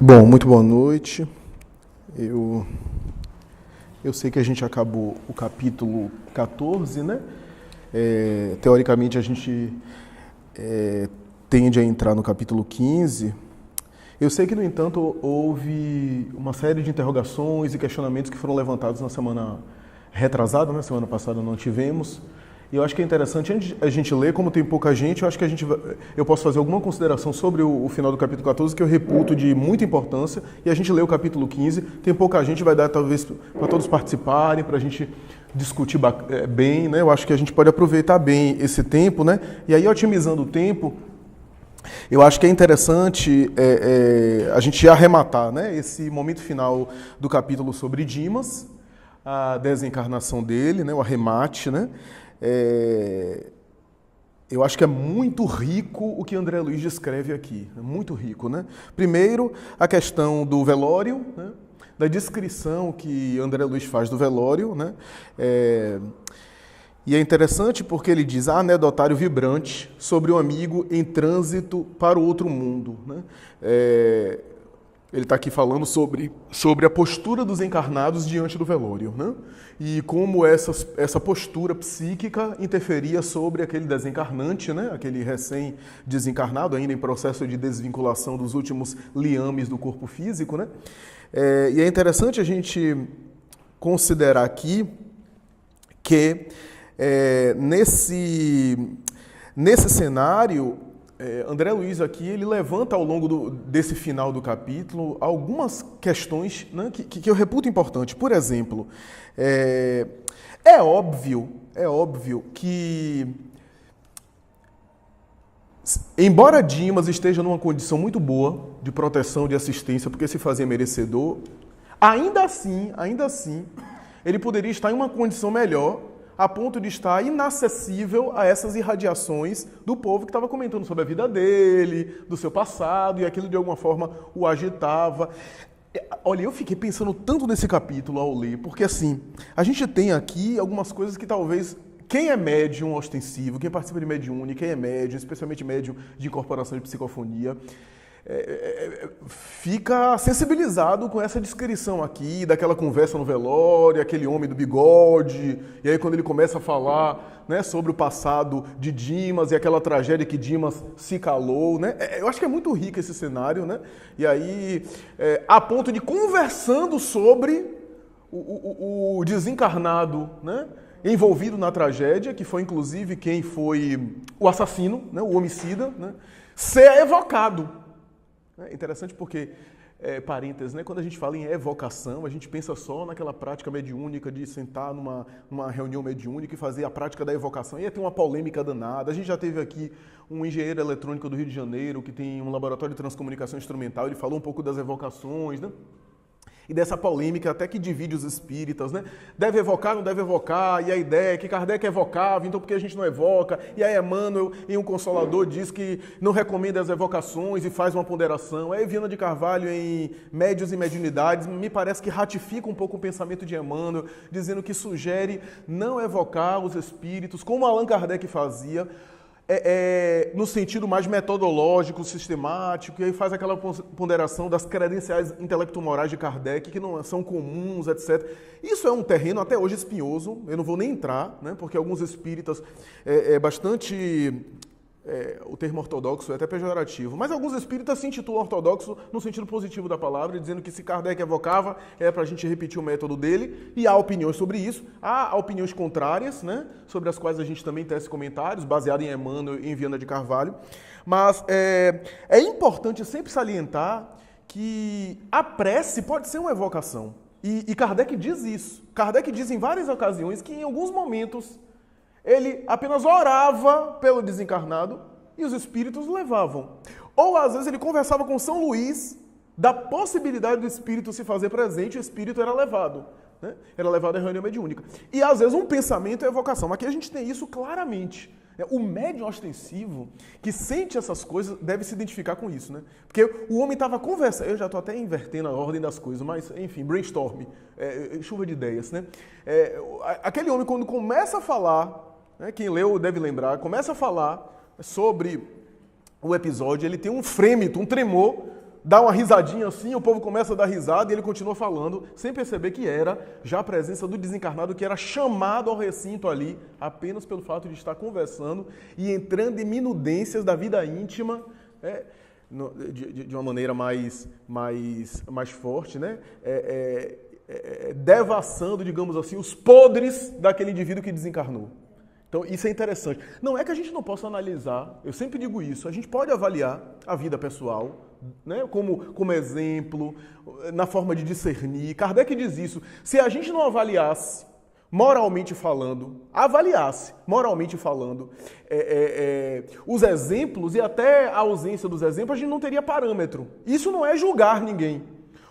Bom, muito boa noite. Eu, eu sei que a gente acabou o capítulo 14, né? Teoricamente a gente tende a entrar no capítulo 15. Eu sei que, no entanto, houve uma série de interrogações e questionamentos que foram levantados na semana retrasada, né? Semana passada não tivemos. E eu acho que é interessante, antes de a gente ler, como tem pouca gente, eu acho que eu posso fazer alguma consideração sobre o final do capítulo 14, que eu reputo de muita importância, e a gente lê o capítulo 15, tem pouca gente, vai dar talvez para todos participarem, para a gente discutir bem, né? Eu acho que a gente pode aproveitar bem esse tempo, né? E aí, otimizando o tempo, eu acho que é interessante a gente arrematar, né, esse momento final do capítulo sobre Dimas, a desencarnação dele, né, o arremate, né? Eu acho que é muito rico o que André Luiz descreve aqui, muito rico, né? Primeiro, a questão do velório, né? Da descrição que André Luiz faz do velório, né? E é interessante porque ele diz anedotário vibrante sobre um amigo em trânsito para o outro mundo, né? Ele está aqui falando sobre a postura dos encarnados diante do velório, né? E como essa postura psíquica interferia sobre aquele desencarnante, né? Aquele recém-desencarnado, ainda em processo de desvinculação dos últimos liames do corpo físico, né? E é interessante a gente considerar aqui que nesse cenário, André Luiz aqui, ele levanta ao longo desse final do capítulo algumas questões, né, que eu reputo importante. Por exemplo, é óbvio que, embora Dimas esteja numa condição muito boa de proteção, de assistência, porque se fazia merecedor, ainda assim, ele poderia estar em uma condição melhor, a ponto de estar inacessível a essas irradiações do povo que estava comentando sobre a vida dele, do seu passado, e aquilo de alguma forma o agitava. Olha, eu fiquei pensando tanto nesse capítulo ao ler, porque assim, a gente tem aqui algumas coisas que talvez quem é médium ostensivo, quem participa de mediúnica, quem é médium, especialmente médium de incorporação de psicofonia, fica sensibilizado com essa descrição aqui, daquela conversa no velório, aquele homem do bigode, e aí quando ele começa a falar, né, sobre o passado de Dimas e aquela tragédia que Dimas se calou, né? Eu acho que é muito rico esse cenário, né? E aí, a ponto de conversando sobre o desencarnado, né, envolvido na tragédia, que foi inclusive quem foi o assassino, né, o homicida, né, ser evocado. É interessante porque, parênteses, né, quando a gente fala em evocação, a gente pensa só naquela prática mediúnica de sentar numa reunião mediúnica e fazer a prática da evocação. Ia ter uma polêmica danada. A gente já teve aqui um engenheiro eletrônico do Rio de Janeiro que tem um laboratório de transcomunicação instrumental, ele falou um pouco das evocações, né? E dessa polêmica até que divide os espíritas, né? Deve evocar, não deve evocar, e a ideia é que Kardec evocava, então por que a gente não evoca? E aí Emmanuel, em Um Consolador, diz que não recomenda as evocações e faz uma ponderação. Aí Viana de Carvalho, em Médios e Mediunidades, me parece que ratifica um pouco o pensamento de Emmanuel, dizendo que sugere não evocar os espíritos, como Allan Kardec fazia, no sentido mais metodológico, sistemático, e aí faz aquela ponderação das credenciais intelecto-morais de Kardec, que não são comuns, etc. Isso é um terreno até hoje espinhoso, eu não vou nem entrar, né, porque alguns espíritas bastante... o termo ortodoxo é até pejorativo, mas alguns espíritas se intitulam ortodoxo no sentido positivo da palavra, dizendo que se Kardec evocava, é para a gente repetir o método dele, e há opiniões sobre isso, há opiniões contrárias, né, sobre as quais a gente também tece comentários, baseado em Emmanuel e em Viana de Carvalho, mas é importante sempre salientar que a prece pode ser uma evocação, e Kardec diz isso. Kardec diz em várias ocasiões que em alguns momentos ele apenas orava pelo desencarnado e os espíritos o levavam. Ou, às vezes, ele conversava com São Luís da possibilidade do espírito se fazer presente e o espírito era levado. Né? Era levado à reunião mediúnica. E, às vezes, um pensamento é evocação. Mas aqui a gente tem isso claramente. O médium ostensivo que sente essas coisas deve se identificar com isso, né? Porque o homem estava conversando, eu já estou até invertendo a ordem das coisas, mas, enfim, brainstorm, chuva de ideias, né? Aquele homem, quando começa a falar, né, quem leu deve lembrar, começa a falar sobre o episódio, ele tem um frêmito, um tremor dá uma risadinha assim, o povo começa a dar risada e ele continua falando, sem perceber que era já a presença do desencarnado que era chamado ao recinto ali, apenas pelo fato de estar conversando e entrando em minudências da vida íntima, de uma maneira mais forte, né? Devassando, digamos assim, os podres daquele indivíduo que desencarnou. Então, isso é interessante. Não é que a gente não possa analisar, eu sempre digo isso, a gente pode avaliar a vida pessoal, né, como exemplo, na forma de discernir. Kardec diz isso. Se a gente não avaliasse, moralmente falando, os exemplos e até a ausência dos exemplos, a gente não teria parâmetro. Isso não é julgar ninguém.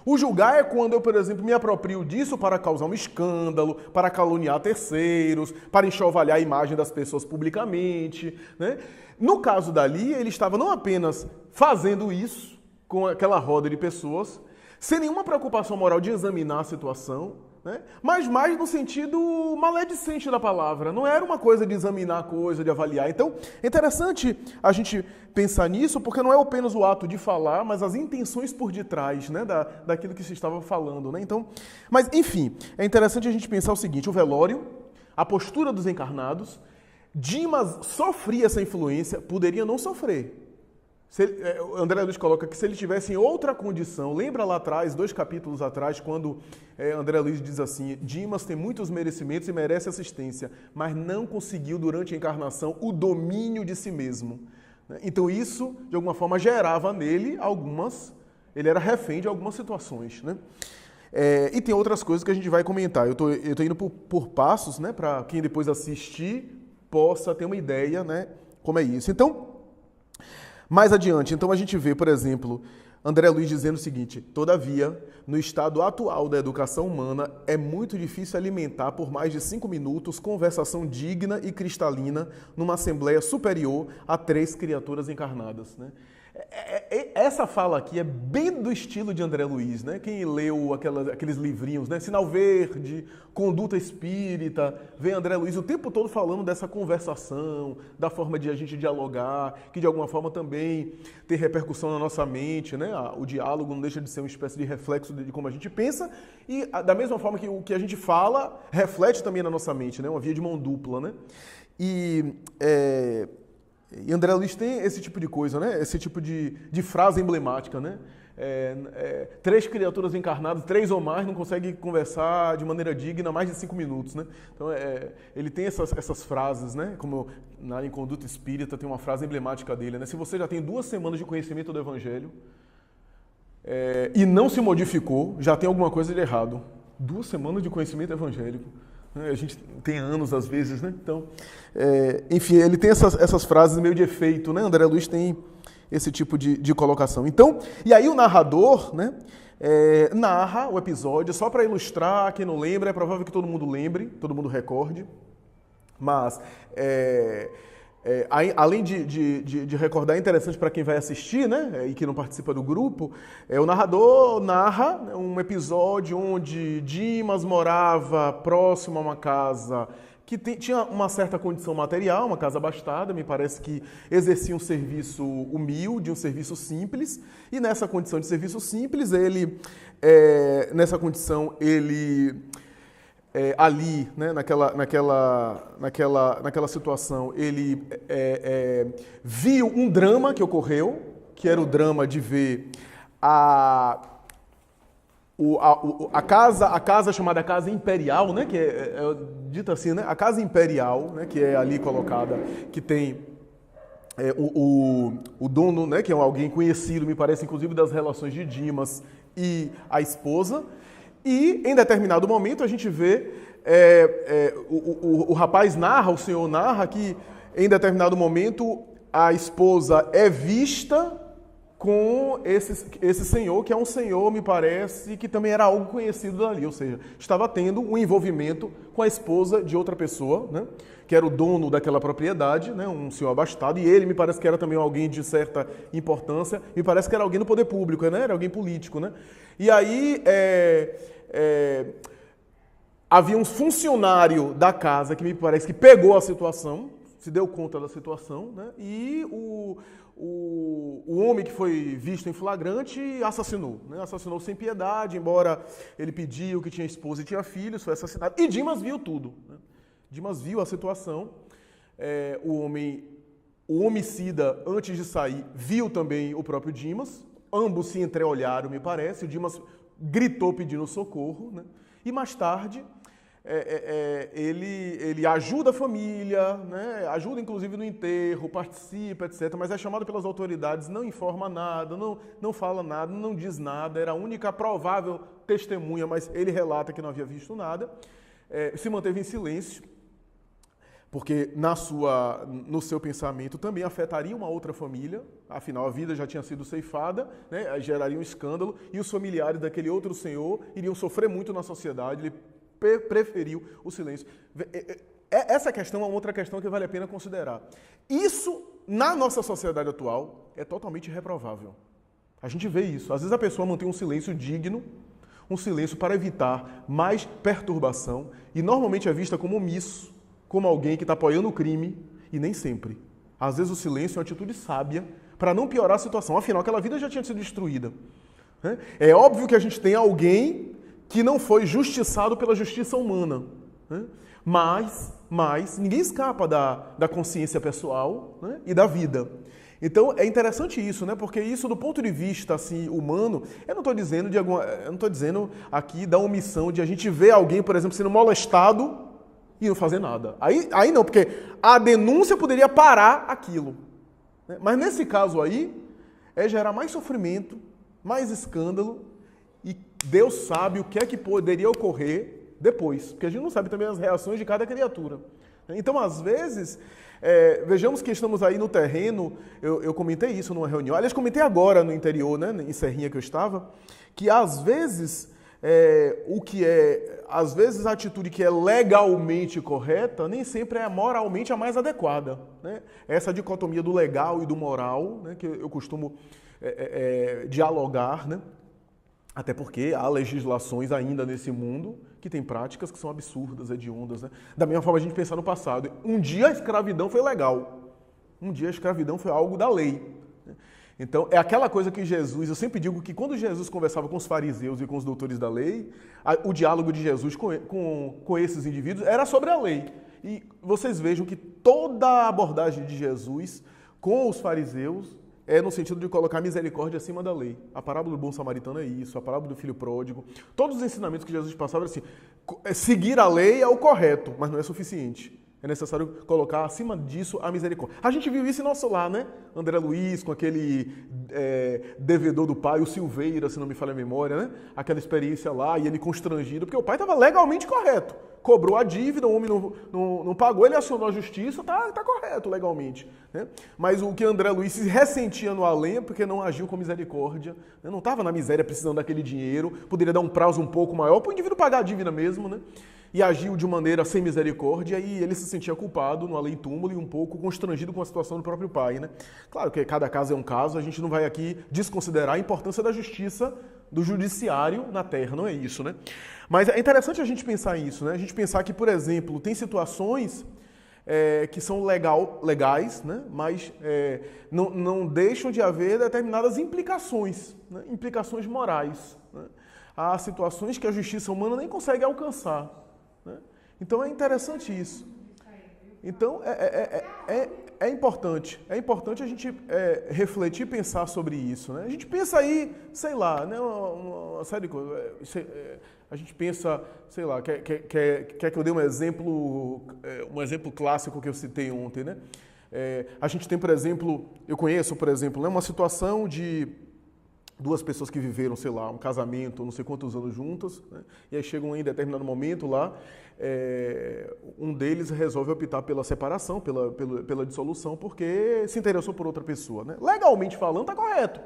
O julgar é quando eu, por exemplo, me aproprio disso para causar um escândalo, para caluniar terceiros, para enxovalhar a imagem das pessoas publicamente, né? No caso dali, ele estava não apenas fazendo isso com aquela roda de pessoas, sem nenhuma preocupação moral de examinar a situação, né? Mas mais no sentido maledicente da palavra. Não era uma coisa de examinar a coisa, de avaliar. Então, é interessante a gente pensar nisso, porque não é apenas o ato de falar, mas as intenções por detrás, né, daquilo que se estava falando, né? Então, mas, enfim, é interessante a gente pensar o seguinte, o velório, a postura dos encarnados, Dimas sofria essa influência, poderia não sofrer. André Luiz coloca que se ele tivesse em outra condição, lembra lá atrás, 2 capítulos atrás, quando André Luiz diz assim, Dimas tem muitos merecimentos e merece assistência, mas não conseguiu durante a encarnação o domínio de si mesmo. Então isso, de alguma forma, gerava nele ele era refém de algumas situações, né? E tem outras coisas que a gente vai comentar. Eu tô indo por passos, né, para quem depois assistir possa ter uma ideia, né, como é isso. Então, mais adiante, então a gente vê, por exemplo, André Luiz dizendo o seguinte, todavia, no estado atual da educação humana, é muito difícil alimentar por mais de 5 minutos conversação digna e cristalina numa assembleia superior a 3 criaturas encarnadas, né? Essa fala aqui é bem do estilo de André Luiz, né? Quem leu aqueles livrinhos, né? Sinal Verde, Conduta Espírita, vê André Luiz o tempo todo falando dessa conversação, da forma de a gente dialogar, que de alguma forma também tem repercussão na nossa mente, né? O diálogo não deixa de ser uma espécie de reflexo de como a gente pensa e da mesma forma que o que a gente fala reflete também na nossa mente, né? Uma via de mão dupla, né? E André Luiz tem esse tipo de coisa, né? Esse tipo de frase emblemática, né? 3 criaturas encarnadas, 3 ou mais, não conseguem conversar de maneira digna mais de 5 minutos, né? Então, ele tem essas frases, né? Como em Conduta Espírita tem uma frase emblemática dele, né? Se você já tem 2 semanas de conhecimento do Evangelho e não se modificou, já tem alguma coisa de errado. 2 semanas de conhecimento evangélico. A gente tem anos, às vezes, né? Então, enfim, ele tem essas frases meio de efeito, né? André Luiz tem esse tipo de colocação. Então, e aí o narrador, né, narra o episódio, só para ilustrar, quem não lembra, é provável que todo mundo lembre, todo mundo recorde, mas além de recordar, é interessante para quem vai assistir, né, e que não participa do grupo, o narrador narra um episódio onde Dimas morava próximo a uma casa que tinha uma certa condição material, uma casa abastada, me parece que exercia um serviço humilde, um serviço simples, e nessa condição de serviço simples, ali, né, naquela situação, ele viu um drama que ocorreu, que era o drama de ver a casa chamada Casa Imperial, né, que é dita assim, né, a Casa Imperial, né, que é ali colocada, que tem o dono, né, que é alguém conhecido, me parece, inclusive, das relações de Dimas e a esposa. E, em determinado momento, a gente vê, o rapaz narra, o senhor narra que, em determinado momento, a esposa é vista com esse senhor, que é um senhor, me parece, que também era algo conhecido dali, ou seja, estava tendo um envolvimento com a esposa de outra pessoa, né, que era o dono daquela propriedade, né, um senhor abastado, e ele me parece que era também alguém de certa importância, me parece que era alguém do poder público, né, era alguém político, né, e aí havia um funcionário da casa que me parece que pegou a situação, se deu conta da situação, né? E o homem que foi visto em flagrante assassinou, né? Assassinou sem piedade, embora ele pediu que tinha esposa e tinha filhos, foi assassinado. E Dimas viu tudo, né? Dimas viu a situação, o homicida, antes de sair, viu também o próprio Dimas, ambos se entreolharam, me parece, o Dimas gritou pedindo socorro, né? E mais tarde ele ajuda a família, né? Ajuda inclusive no enterro, participa, etc. Mas é chamado pelas autoridades, não informa nada, não fala nada, não diz nada, era a única provável testemunha, mas ele relata que não havia visto nada, se manteve em silêncio, porque no seu pensamento também afetaria uma outra família, afinal a vida já tinha sido ceifada, né? Geraria um escândalo, e os familiares daquele outro senhor iriam sofrer muito na sociedade. Ele preferiu o silêncio. Essa questão é uma outra questão que vale a pena considerar. Isso, na nossa sociedade atual, é totalmente reprovável. A gente vê isso. Às vezes a pessoa mantém um silêncio digno, um silêncio para evitar mais perturbação, e normalmente é vista como omisso, como alguém que está apoiando o crime, e nem sempre. Às vezes o silêncio é uma atitude sábia para não piorar a situação. Afinal, aquela vida já tinha sido destruída. É óbvio que a gente tem alguém que não foi justiçado pela justiça humana, né? Mas ninguém escapa da consciência pessoal, né? E da vida. Então é interessante isso, né? Porque isso do ponto de vista assim, humano, eu não estou dizendo aqui da omissão de a gente ver alguém, por exemplo, sendo molestado e não fazer nada. Aí não, porque a denúncia poderia parar aquilo, né? Mas nesse caso aí, é gerar mais sofrimento, mais escândalo, e Deus sabe o que é que poderia ocorrer depois, porque a gente não sabe também as reações de cada criatura. Então, às vezes, vejamos que estamos aí no terreno, eu comentei isso numa reunião, aliás, comentei agora no interior, né, em Serrinha que eu estava, que às vezes, às vezes a atitude que é legalmente correta, nem sempre é moralmente a mais adequada, né? Essa dicotomia do legal e do moral, né, que eu costumo dialogar, né? Até porque há legislações ainda nesse mundo que tem práticas que são absurdas, hediondas, né? Da mesma forma a gente pensar no passado. Um dia a escravidão foi legal. Um dia a escravidão foi algo da lei. Então, é aquela coisa que Jesus... Eu sempre digo que quando Jesus conversava com os fariseus e com os doutores da lei, o diálogo de Jesus com esses indivíduos era sobre a lei. E vocês vejam que toda a abordagem de Jesus com os fariseus é no sentido de colocar misericórdia acima da lei. A parábola do bom samaritano é isso, a parábola do filho pródigo. Todos os ensinamentos que Jesus passava assim, seguir a lei é o correto, mas não é suficiente. É necessário colocar acima disso a misericórdia. A gente viu isso em nosso lar, né? André Luiz, com aquele devedor do pai, o Silveira, se não me falha a memória, né? Aquela experiência lá, e ele constrangido, porque o pai estava legalmente correto. Cobrou a dívida, o homem não pagou, ele acionou a justiça, tá correto legalmente, né? Mas o que André Luiz se ressentia no além porque não agiu com misericórdia, né? Não estava na miséria precisando daquele dinheiro, poderia dar um prazo um pouco maior para o indivíduo pagar a dívida mesmo, né? E agiu de maneira sem misericórdia, e ele se sentia culpado no além-túmulo e um pouco constrangido com a situação do próprio pai, né? Claro que cada caso é um caso, a gente não vai aqui desconsiderar a importância da justiça, do judiciário na terra, não é isso, né? Mas é interessante a gente pensar isso, né? A gente pensar que, por exemplo, tem situações que são legais, né? Mas não deixam de haver determinadas implicações, né? Implicações morais, né? Há situações que a justiça humana nem consegue alcançar, né? Então é interessante isso. Então é importante a gente refletir e pensar sobre isso, né? A gente pensa aí, sei lá, né, uma série de coisas. A gente pensa, sei lá, quer que eu dê um exemplo clássico que eu citei ontem, né? A gente tem, por exemplo, eu conheço, por exemplo, né, uma situação de duas pessoas que viveram, sei lá, um casamento, não sei quantos anos juntas, né? E aí chegam em determinado momento lá, um deles resolve optar pela separação, pela dissolução, porque se interessou por outra pessoa, né? Legalmente falando, está correto.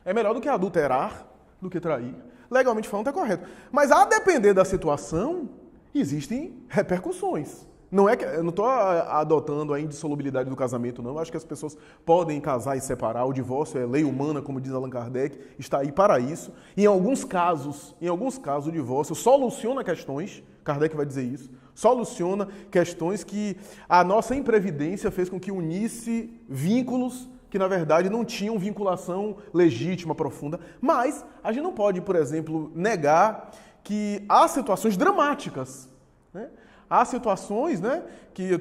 É melhor do que adulterar, do que trair. Legalmente falando, está correto. Mas a depender da situação, existem repercussões. Não é que eu não estou adotando a indissolubilidade do casamento, não. Eu acho que as pessoas podem casar e separar. O divórcio é lei humana, como diz Allan Kardec, está aí para isso. Em alguns casos, o divórcio soluciona questões, Kardec vai dizer isso, soluciona questões que a nossa imprevidência fez com que unisse vínculos que, na verdade, não tinham vinculação legítima, profunda. Mas a gente não pode, por exemplo, negar que há situações dramáticas, né? Há situações, né, que eu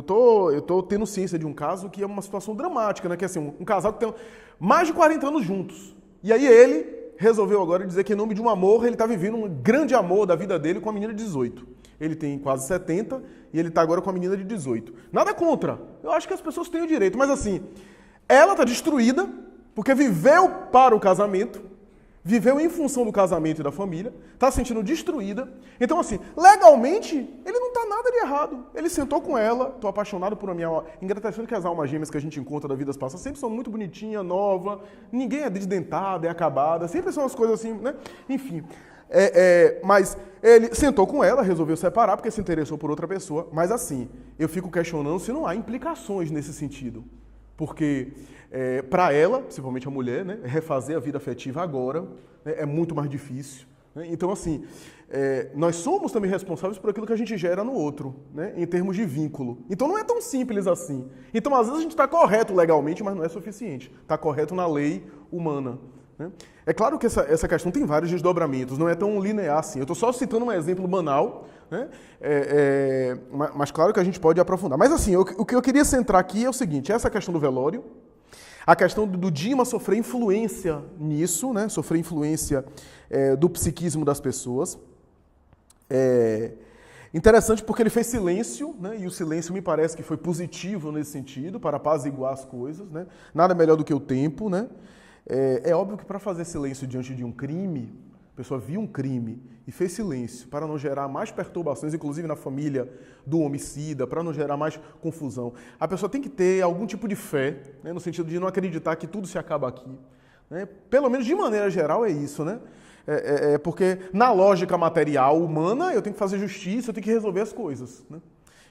tô tendo ciência de um caso que é uma situação dramática, né, que é assim, um casal que tem mais de 40 anos juntos. E aí ele resolveu agora dizer que em nome de um amor, ele está vivendo um grande amor da vida dele com a menina de 18. Ele tem quase 70 e ele está agora com a menina de 18. Nada contra. Eu acho que as pessoas têm o direito, mas assim, ela está destruída porque viveu para o casamento, viveu em função do casamento e da família, está se sentindo destruída. Então, assim, legalmente, ele não está nada de errado. Ele sentou com ela, estou apaixonado por uma minha... Engraçado que as almas gêmeas que a gente encontra da vida passadas sempre são muito bonitinhas, nova, ninguém é desdentada, é acabada, sempre são as coisas assim, né? Enfim. Mas ele sentou com ela, resolveu separar porque se interessou por outra pessoa. Mas assim, eu fico questionando se não há implicações nesse sentido. Porque para ela, principalmente a mulher, né, refazer a vida afetiva agora, né, é muito mais difícil. Né? Então, assim, nós somos também responsáveis por aquilo que a gente gera no outro, né, em termos de vínculo. Então, não é tão simples assim. Então, às vezes, a gente está correto legalmente, mas não é suficiente. Está correto na lei humana. Né? É claro que essa questão tem vários desdobramentos, não é tão linear assim. Eu estou só citando um exemplo banal, né? Mas claro que a gente pode aprofundar. Mas assim, o que eu queria centrar aqui é o seguinte, essa questão do velório, a questão do Dimas sofrer influência nisso, né? Sofrer influência do psiquismo das pessoas. Interessante porque ele fez silêncio, né? E o silêncio me parece que foi positivo nesse sentido, para apaziguar as coisas. Né? Nada melhor do que o tempo, né? É óbvio que para fazer silêncio diante de um crime, a pessoa viu um crime e fez silêncio para não gerar mais perturbações, inclusive na família do homicida, para não gerar mais confusão. A pessoa tem que ter algum tipo de fé, né, no sentido de não acreditar que tudo se acaba aqui. Né? Pelo menos de maneira geral é isso, né? Porque na lógica material humana eu tenho que fazer justiça, eu tenho que resolver as coisas. Né?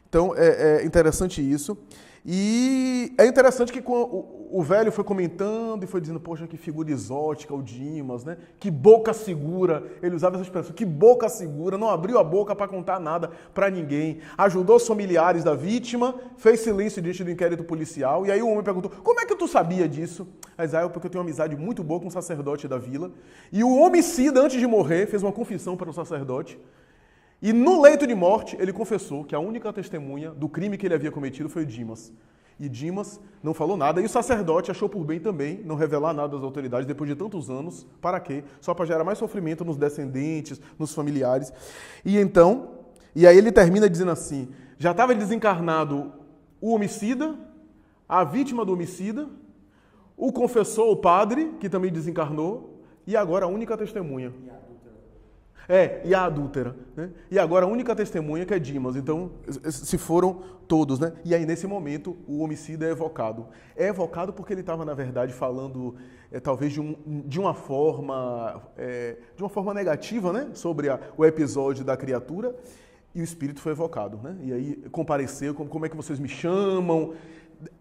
Então é interessante isso. E é interessante que o velho foi comentando e foi dizendo, poxa, que figura exótica o Dimas, né? Que boca segura, ele usava essa expressão, que boca segura, não abriu a boca para contar nada para ninguém, ajudou os familiares da vítima, fez silêncio diante do inquérito policial, e aí o homem perguntou, como é que tu sabia disso? Aí Israel, porque eu tenho uma amizade muito boa com um sacerdote da vila, e o homicida, antes de morrer, fez uma confissão para o sacerdote, e no leito de morte, ele confessou que a única testemunha do crime que ele havia cometido foi o Dimas. E Dimas não falou nada. E o sacerdote achou por bem também não revelar nada às autoridades depois de tantos anos. Para quê? Só para gerar mais sofrimento nos descendentes, nos familiares. E aí ele termina dizendo assim, já estava desencarnado o homicida, a vítima do homicida, o confessor, o padre, que também desencarnou, e agora a única testemunha. E a adúltera. Né? E agora a única testemunha que é Dimas. Então, se foram todos, né? E aí, nesse momento, o homicida é evocado. É evocado porque ele estava, na verdade, falando, talvez, de uma forma negativa, né? Sobre o episódio da criatura. E o espírito foi evocado. Né? E aí, compareceu, como é que vocês me chamam?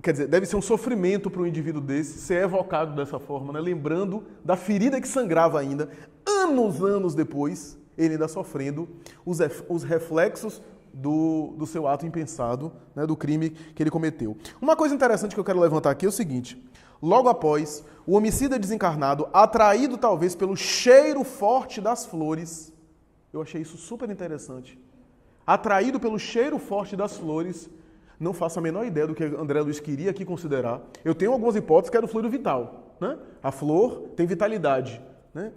Quer dizer, deve ser um sofrimento para um indivíduo desse ser evocado dessa forma, né? Lembrando da ferida que sangrava ainda, anos depois, ele ainda sofrendo os reflexos do seu ato impensado, né? Do crime que ele cometeu. Uma coisa interessante que eu quero levantar aqui é o seguinte, logo após, o homicida desencarnado, atraído talvez pelo cheiro forte das flores, eu achei isso super interessante, atraído pelo cheiro forte das flores, não faço a menor ideia do que André Luiz queria aqui considerar. Eu tenho algumas hipóteses que é do fluido vital. Né? A flor tem vitalidade. Né?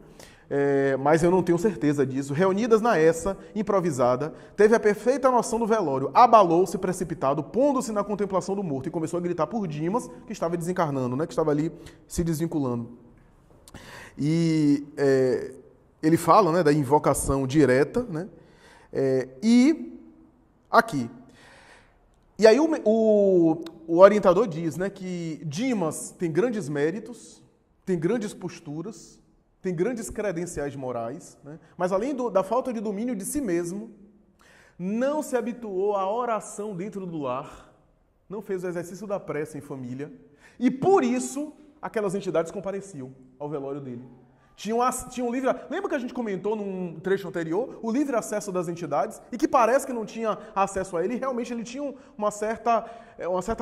Mas eu não tenho certeza disso. Reunidas na essa, improvisada, teve a perfeita noção do velório. Abalou-se precipitado, pondo-se na contemplação do morto e começou a gritar por Dimas, que estava desencarnando, né? Que estava ali se desvinculando. E ele fala, né, da invocação direta. Né? E aqui... E aí o orientador diz, né, que Dimas tem grandes méritos, tem grandes posturas, tem grandes credenciais morais, né, mas além da falta de domínio de si mesmo, não se habituou à oração dentro do lar, não fez o exercício da prece em família, e por isso aquelas entidades compareciam ao velório dele. Tinha um livre... Lembra que a gente comentou num trecho anterior o livre acesso das entidades e que parece que não tinha acesso a ele, e realmente ele tinha uma certa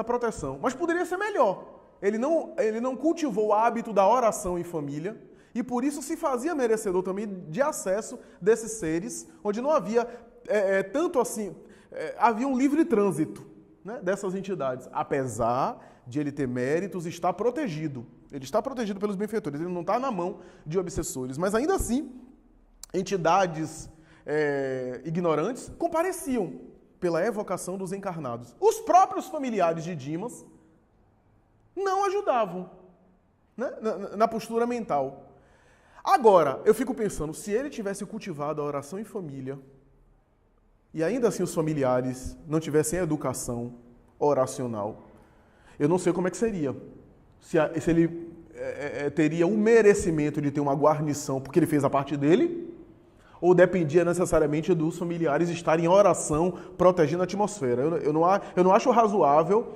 proteção. Mas poderia ser melhor. Ele não cultivou o hábito da oração em família e por isso se fazia merecedor também de acesso desses seres, onde não havia tanto assim... havia um livre trânsito, né, dessas entidades, apesar de ele ter méritos, está protegido. Ele está protegido pelos benfeitores, ele não está na mão de obsessores. Mas ainda assim, entidades ignorantes compareciam pela evocação dos encarnados. Os próprios familiares de Dimas não ajudavam, né, na postura mental. Agora, eu fico pensando, se ele tivesse cultivado a oração em família, e ainda assim os familiares não tivessem educação oracional, eu não sei como é que seria. Se ele teria o merecimento de ter uma guarnição porque ele fez a parte dele, ou dependia necessariamente dos familiares estarem em oração, protegendo a atmosfera. Eu não acho razoável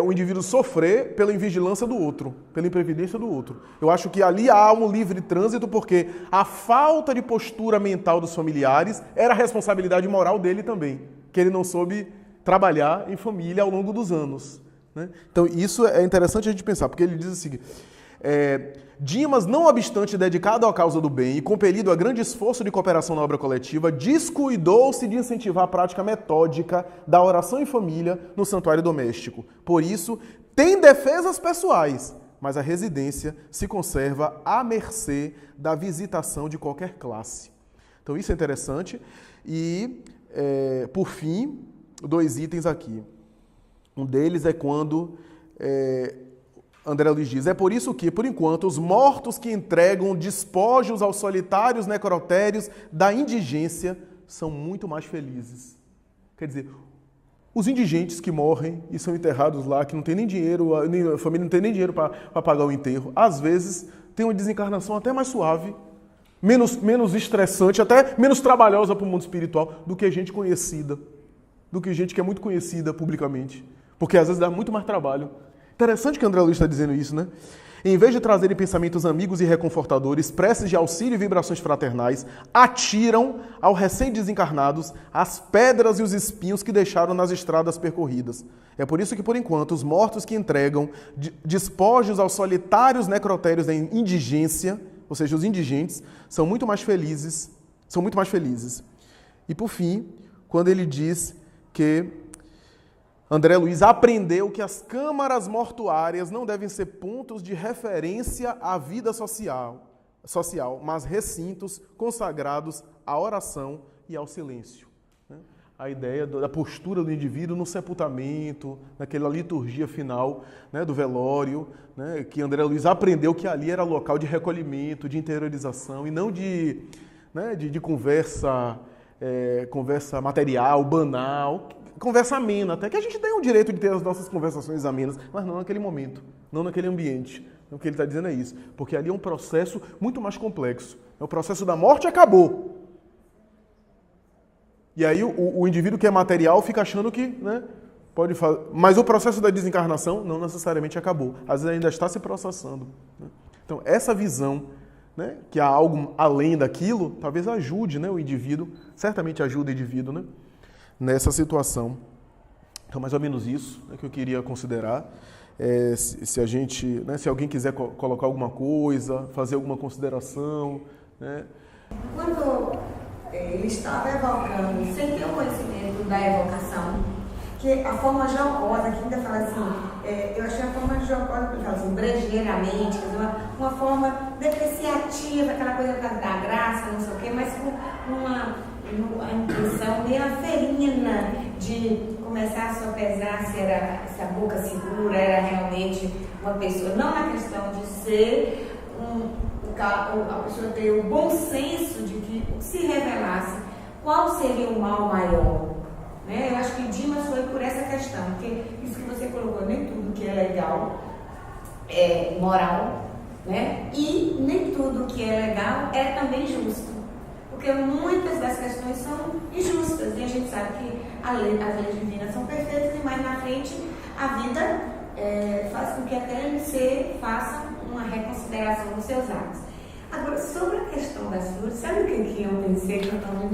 o indivíduo sofrer pela invigilância do outro, pela imprevidência do outro. Eu acho que ali há um livre trânsito porque a falta de postura mental dos familiares era a responsabilidade moral dele também, que ele não soube trabalhar em família ao longo dos anos, né? Então isso é interessante a gente pensar, porque ele diz o seguinte... Dimas, não obstante dedicado à causa do bem e compelido a grande esforço de cooperação na obra coletiva, descuidou-se de incentivar a prática metódica da oração em família no santuário doméstico. Por isso, tem defesas pessoais, mas a residência se conserva à mercê da visitação de qualquer classe. Então isso é interessante. E, por fim, 2 itens aqui. Um deles é quando... André Luiz diz, é por isso que, por enquanto, os mortos que entregam despojos aos solitários necrotérios da indigência são muito mais felizes. Quer dizer, os indigentes que morrem e são enterrados lá, que não tem nem dinheiro, a família não tem nem dinheiro para pagar o enterro, às vezes tem uma desencarnação até mais suave, menos estressante, até menos trabalhosa para o mundo espiritual do que gente conhecida, do que gente que é muito conhecida publicamente, porque às vezes dá muito mais trabalho. Interessante que André Luiz está dizendo isso, né? Em vez de trazerem pensamentos amigos e reconfortadores, preces de auxílio e vibrações fraternais, atiram ao recém-desencarnados as pedras e os espinhos que deixaram nas estradas percorridas. É por isso que, por enquanto, os mortos que entregam despojos aos solitários necrotérios da indigência, ou seja, os indigentes, são muito mais felizes. E, por fim, quando ele diz que André Luiz aprendeu que as câmaras mortuárias não devem ser pontos de referência à vida social, mas recintos consagrados à oração e ao silêncio. A ideia da postura do indivíduo no sepultamento, naquela liturgia final, né, do velório, né, que André Luiz aprendeu que ali era local de recolhimento, de interiorização e não de conversa material, banal, conversa amena, até que a gente tem o direito de ter as nossas conversações amenas, mas não naquele momento, não naquele ambiente. O que ele está dizendo é isso, porque ali é um processo muito mais complexo. O processo da morte acabou. E aí o indivíduo que é material fica achando que, né, pode fazer. Mas o processo da desencarnação não necessariamente acabou. Às vezes ainda está se processando, né? Então, essa visão, né, que há algo além daquilo, talvez ajude, né, o indivíduo, certamente ajuda o indivíduo, né, nessa situação. Então, mais ou menos isso, né, que eu queria considerar. Se alguém quiser colocar alguma coisa, fazer alguma consideração, né? Quando ele estava evocando, sem ter o conhecimento da evocação, que a forma jocosa, que ainda fala assim, eu achei a forma jocosa, que fala assim, brejeiramente, uma forma depreciativa, aquela coisa da graça, não sei o quê, mas com uma intenção meio aferina de começar a sopesar se a boca segura era realmente uma pessoa, não na questão de ser a pessoa ter o bom senso de que se revelasse qual seria o mal maior, né? Eu acho que Dimas foi por essa questão, porque isso que você colocou, nem tudo que é legal é moral, né? E nem tudo que é legal é também justo, porque muitas das questões são injustas, e a gente sabe que as leis divinas são perfeitas, e mais na frente a vida faz com que até ele faça uma reconsideração dos seus atos. Agora, sobre a questão das flores, sabe o que eu pensei que eu estava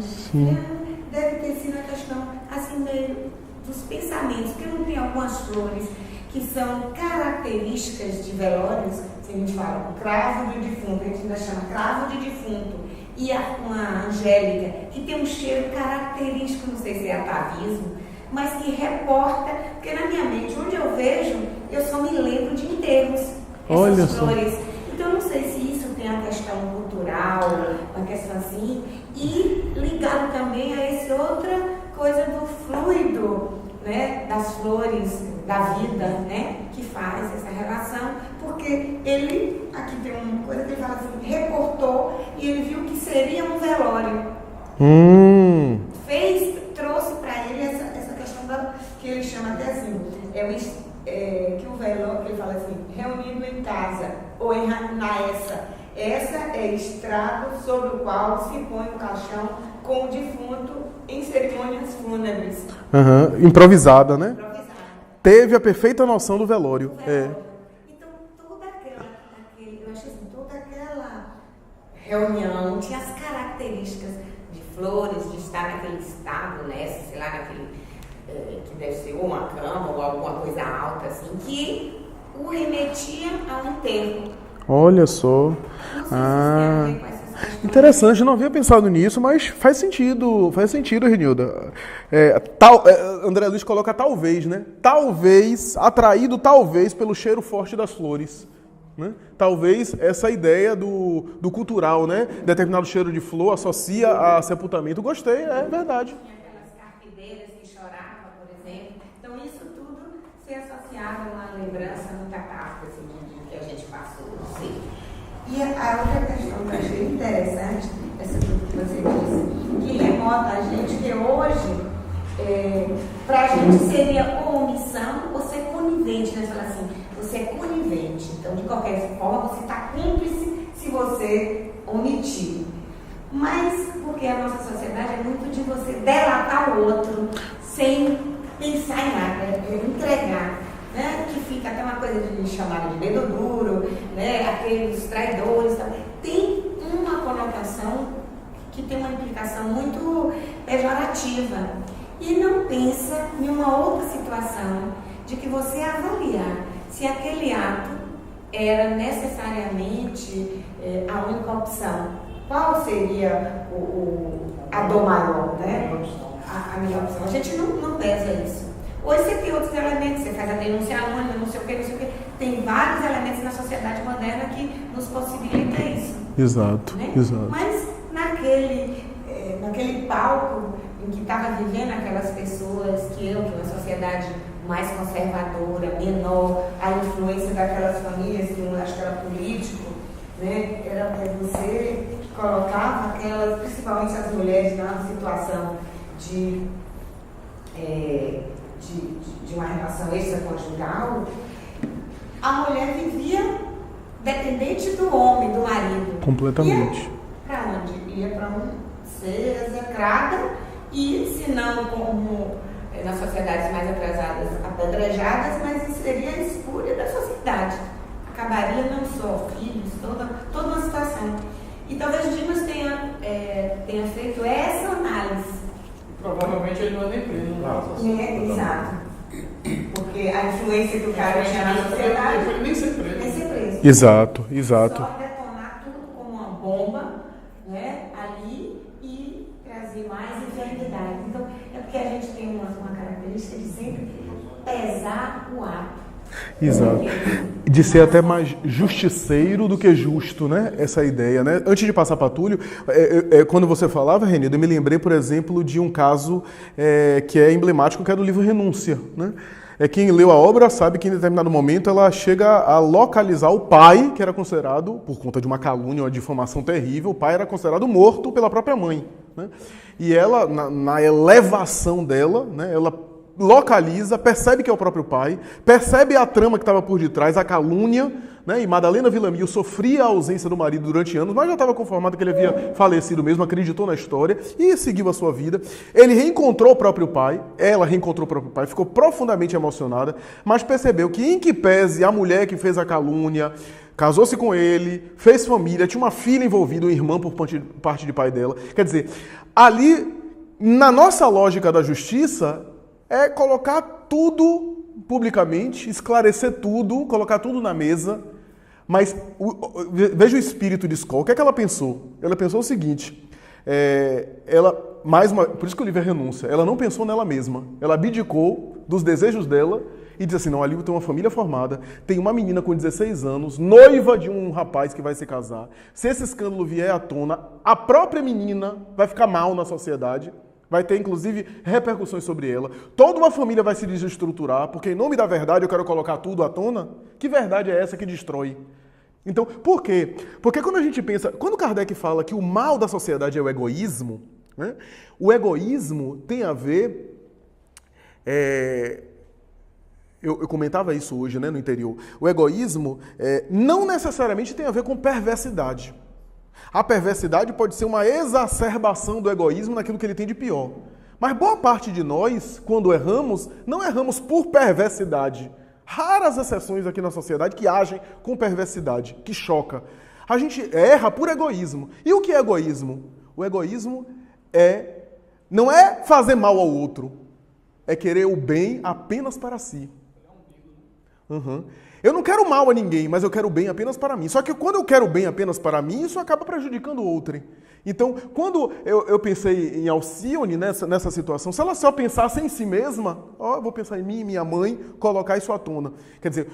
deve ter sido a questão, assim, meio dos pensamentos, porque não tem algumas flores que são características de velórios, se a gente fala o cravo do defunto, a gente ainda chama cravo de defunto, e uma angélica, que tem um cheiro característico, não sei se é atavismo, mas que reporta, porque na minha mente, onde eu vejo, eu só me lembro de enterros, essas flores. Então, não sei se isso tem a questão cultural, uma questão assim, e ligado também a essa outra coisa do fluido, né, das flores, da vida, né, que faz essa relação, porque ele, aqui tem uma coisa que ele fala assim, reportou e ele viu que seria um velório. Trouxe para ele essa questão que ele chama até assim, que o velório, que ele fala assim, reunido em casa, ou essa é estrado sobre o qual se põe o caixão com o defunto em cerimônias fúnebres. Improvisada, né? Teve a perfeita noção do velório. Então, eu acho assim, toda aquela reunião tinha as características de flores, de estar naquele estado, né? Sei lá, naquele que deve ser ou uma cama ou alguma coisa alta, assim, que o remetia ao enterro. Olha só. Interessante, eu não havia pensado nisso, mas faz sentido, Renilda. André Luiz coloca talvez, né? Talvez, atraído talvez pelo cheiro forte das flores. Né? Talvez essa ideia do cultural, né? Determinado cheiro de flor associa a sepultamento. Gostei, é verdade. Tinha aquelas carpideiras que choravam, por exemplo. Então isso tudo se associava a uma lembrança muito catástrofe assim, que a gente passou, não sei. E a outra questão que eu achei interessante, essa que você disse, que remota a gente que hoje, para a gente seria ou omissão ou ser conivente, né? Falar assim, você é conivente, então de qualquer forma você está cúmplice se você omitir. Mas porque a nossa sociedade é muito de você delatar o outro sem pensar em nada, entregar. Né, que fica até uma coisa de chamada de dedo duro, né, aqueles traidores, tem uma conotação que tem uma implicação muito pejorativa e não pensa em uma outra situação de que você avaliar se aquele ato era necessariamente a única opção. Qual seria a dor maior, né? A melhor opção? A gente não pesa isso. Hoje você tem outros elementos, você faz a denúncia anônima, não sei o que. Tem vários elementos na sociedade moderna que nos possibilitam isso. Exato, né? Exato. Mas naquele palco em que estava vivendo aquelas pessoas que uma sociedade mais conservadora, menor, a influência daquelas famílias que acho que era político, né? Era você colocava aquelas, principalmente as mulheres, numa situação de uma relação extraconjugal, a mulher vivia dependente do homem, do marido. Completamente. Para onde? Ia para ser execrada e, se não, como nas sociedades mais atrasadas, apedrejadas, mas seria a escúria da sociedade. Acabaria não só filhos, toda uma situação. E talvez Dimas tenha feito essa análise. Provavelmente ele não é nem preso. Exato. Porque a influência que o cara tinha na sociedade. Ele foi nem ser preso. Exato. Só detonar tudo como uma bomba, né, ali e trazer mais enfermidades. Então, é porque a gente tem uma característica de sempre pesar o ato. Exato. De ser até mais justiceiro do que justo, né? Essa ideia, né? Antes de passar para Túlio, quando você falava, Renildo, eu me lembrei, por exemplo, de um caso que é emblemático, que é do livro Renúncia, né? Quem leu a obra sabe que em determinado momento ela chega a localizar o pai, que era considerado, por conta de uma calúnia, uma difamação terrível, o pai era considerado morto pela própria mãe, né? E ela, na elevação dela, né, ela localiza, percebe que é o próprio pai, percebe a trama que estava por detrás, a calúnia, né? E Madalena Villamil sofria a ausência do marido durante anos, mas já estava conformada que ele havia falecido mesmo, acreditou na história e seguiu a sua vida. Ele reencontrou o próprio pai, ela reencontrou o próprio pai, ficou profundamente emocionada, mas percebeu que, em que pese a mulher que fez a calúnia, casou-se com ele, fez família, tinha uma filha envolvida, uma irmã por parte de pai dela. Quer dizer, ali, na nossa lógica da justiça, é colocar tudo publicamente, esclarecer tudo, colocar tudo na mesa. Mas veja o espírito de Skol. O que é que ela pensou? Ela pensou o seguinte, por isso que o livro é renúncia, ela não pensou nela mesma, ela abdicou dos desejos dela e disse assim, não, ali eu tenho uma família formada, tem uma menina com 16 anos, noiva de um rapaz que vai se casar. Se esse escândalo vier à tona, a própria menina vai ficar mal na sociedade, vai ter, inclusive, repercussões sobre ela. Toda uma família vai se desestruturar, porque em nome da verdade eu quero colocar tudo à tona. Que verdade é essa que destrói? Então, por quê? Porque quando a gente pensa... Quando Kardec fala que o mal da sociedade é o egoísmo, né? O egoísmo tem a ver... Eu comentava isso hoje, né, no interior. O egoísmo não necessariamente tem a ver com perversidade. A perversidade pode ser uma exacerbação do egoísmo naquilo que ele tem de pior. Mas boa parte de nós, quando erramos, não erramos por perversidade. Raras exceções aqui na sociedade que agem com perversidade, que choca. A gente erra por egoísmo. E o que é egoísmo? O egoísmo não é fazer mal ao outro, é querer o bem apenas para si. Uhum. Eu não quero mal a ninguém, mas eu quero o bem apenas para mim. Só que quando eu quero o bem apenas para mim, isso acaba prejudicando o outrem. Então, quando eu pensei em Alcione nessa situação, se ela só pensasse em si mesma, eu vou pensar em mim e minha mãe, colocar isso à tona. Quer dizer,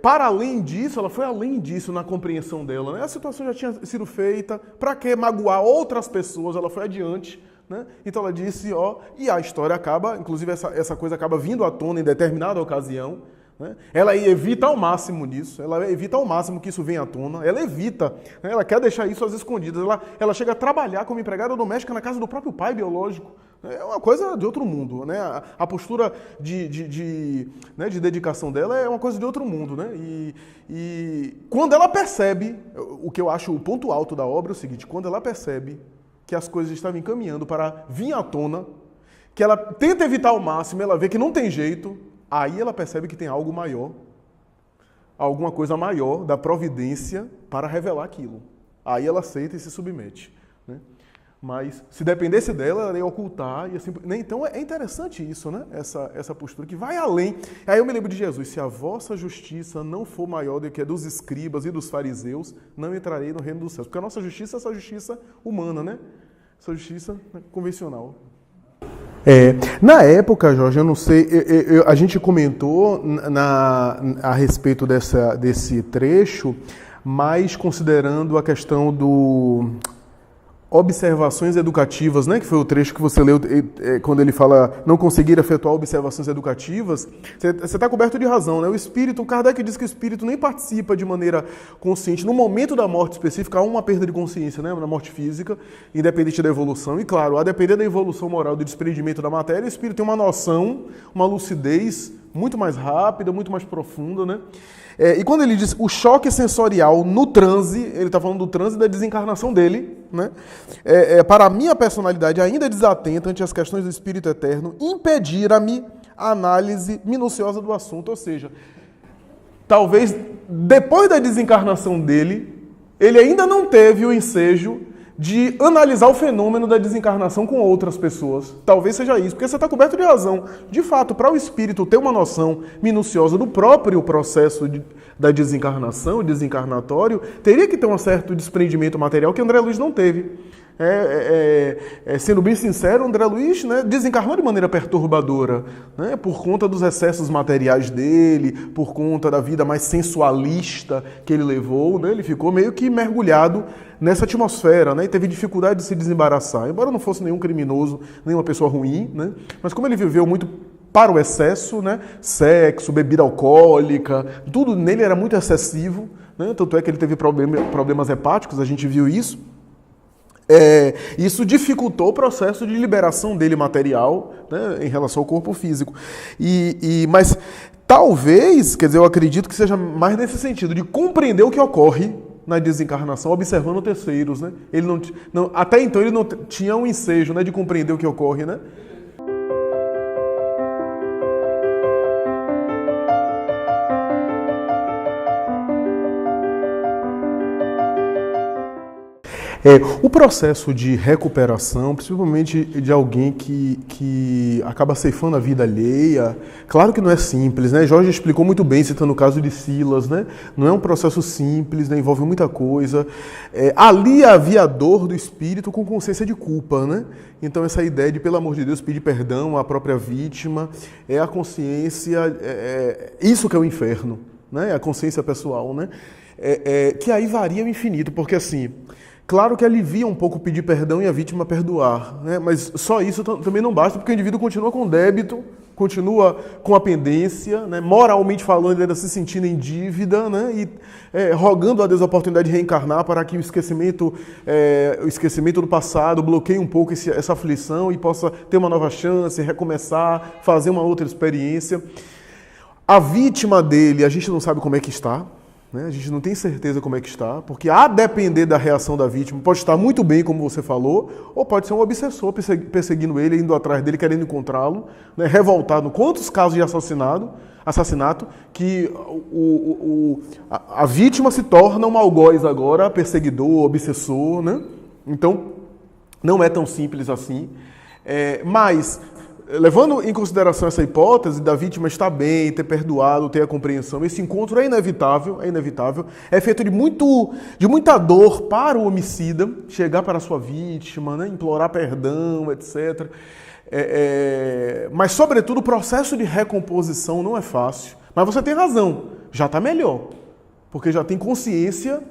para além disso, ela foi além disso na compreensão dela. Né? A situação já tinha sido feita, para que magoar outras pessoas? Ela foi adiante. Né? Então ela disse, e a história acaba, inclusive essa coisa acaba vindo à tona em determinada ocasião. Né? Ela evita ao máximo disso, ela evita ao máximo que isso venha à tona, ela evita, né? Ela quer deixar isso às escondidas, ela chega a trabalhar como empregada doméstica na casa do próprio pai biológico. É uma coisa de outro mundo, né? A postura de dedicação dela é uma coisa de outro mundo. Né? E quando ela percebe, o que eu acho o ponto alto da obra é o seguinte, quando ela percebe que as coisas estavam encaminhando para vir à tona, que ela tenta evitar ao máximo, ela vê que não tem jeito, aí ela percebe que tem algo maior, alguma coisa maior da providência para revelar aquilo. Aí ela aceita e se submete. Né? Mas se dependesse dela, ela ia ocultar. E assim, né? Então é interessante isso, né? Essa postura que vai além. Aí eu me lembro de Jesus, se a vossa justiça não for maior do que a dos escribas e dos fariseus, não entrarei no reino dos céus. Porque a nossa justiça é essa justiça humana, né? Essa justiça convencional. Na época, Jorge, eu não sei, a gente comentou a respeito desse trecho, mas considerando a questão do observações educativas, né, que foi o trecho que você leu quando ele fala não conseguir efetuar observações educativas, você está coberto de razão, né? O Kardec diz que o espírito nem participa de maneira consciente. No momento da morte específica, há uma perda de consciência, né, na morte física, independente da evolução. E claro, a depender da evolução moral, do desprendimento da matéria, o espírito tem uma noção, uma lucidez muito mais rápida, muito mais profunda, né? E quando ele diz o choque sensorial no transe, ele está falando do transe da desencarnação dele, né? Para a minha personalidade ainda desatenta ante as questões do Espírito Eterno, impedir-me a análise minuciosa do assunto. Ou seja, talvez depois da desencarnação dele, ele ainda não teve o ensejo de analisar o fenômeno da desencarnação com outras pessoas. Talvez seja isso, porque você está coberto de razão. De fato, para o espírito ter uma noção minuciosa do próprio processo da desencarnação, desencarnatório, teria que ter um certo desprendimento material que André Luiz não teve. Sendo bem sincero, André Luiz, né, desencarnou de maneira perturbadora, né, por conta dos excessos materiais dele, por conta da vida mais sensualista que ele levou, né, ele ficou meio que mergulhado nessa atmosfera, né, e teve dificuldade de se desembaraçar, embora não fosse nenhum criminoso, nenhuma pessoa ruim, né, mas como ele viveu muito para o excesso, né, sexo, bebida alcoólica, tudo nele era muito excessivo, né, tanto é que ele teve problemas hepáticos, a gente viu isso. Isso dificultou o processo de liberação dele material, né, em relação ao corpo físico. Mas Talvez, quer dizer, eu acredito que seja mais nesse sentido, de compreender o que ocorre na desencarnação, observando terceiros, né? Ele até então ele não tinha um ensejo, né, de compreender o que ocorre, né? O processo de recuperação, principalmente de alguém que acaba ceifando a vida alheia, claro que não é simples, né? Jorge explicou muito bem, citando o caso de Silas, né? Não é um processo simples, né? Envolve muita coisa. Ali havia dor do espírito com consciência de culpa, né? Então essa ideia de, pelo amor de Deus, pedir perdão à própria vítima, é a consciência, isso que é o inferno, né? É a consciência pessoal, né? Que aí varia o infinito, porque assim... Claro que alivia um pouco pedir perdão e a vítima perdoar, né? Mas só isso também não basta, porque o indivíduo continua com débito, continua com a pendência, né? Moralmente falando, ainda se sentindo em dívida, né? E rogando a Deus a oportunidade de reencarnar para que o esquecimento do passado bloqueie um pouco essa aflição e possa ter uma nova chance, recomeçar, fazer uma outra experiência. A vítima dele, a gente não sabe como é que está. A gente não tem certeza como é que está, porque a depender da reação da vítima, pode estar muito bem, como você falou, ou pode ser um obsessor perseguindo ele, indo atrás dele, querendo encontrá-lo, né, revoltado. Quantos casos de assassinato que a vítima se torna um algoz agora, perseguidor, obsessor, né? Então, não é tão simples assim. Mas... Levando em consideração essa hipótese da vítima estar bem, ter perdoado, ter a compreensão, esse encontro é inevitável, é feito de muita dor para o homicida, chegar para a sua vítima, né, implorar perdão, etc. Mas, sobretudo, o processo de recomposição não é fácil. Mas você tem razão, já está melhor, porque já tem consciência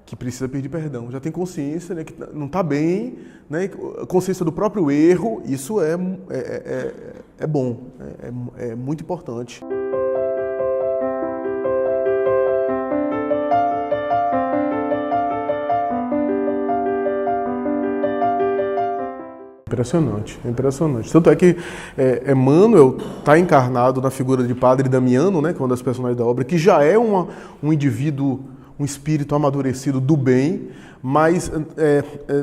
que precisa pedir perdão, já tem consciência, né, que não está bem, né, consciência do próprio erro, isso é bom, é muito importante. Impressionante. Tanto é que Emmanuel está encarnado na figura de Padre Damiano, né, que é uma das personagens da obra, que já é um indivíduo, um espírito amadurecido do bem, mas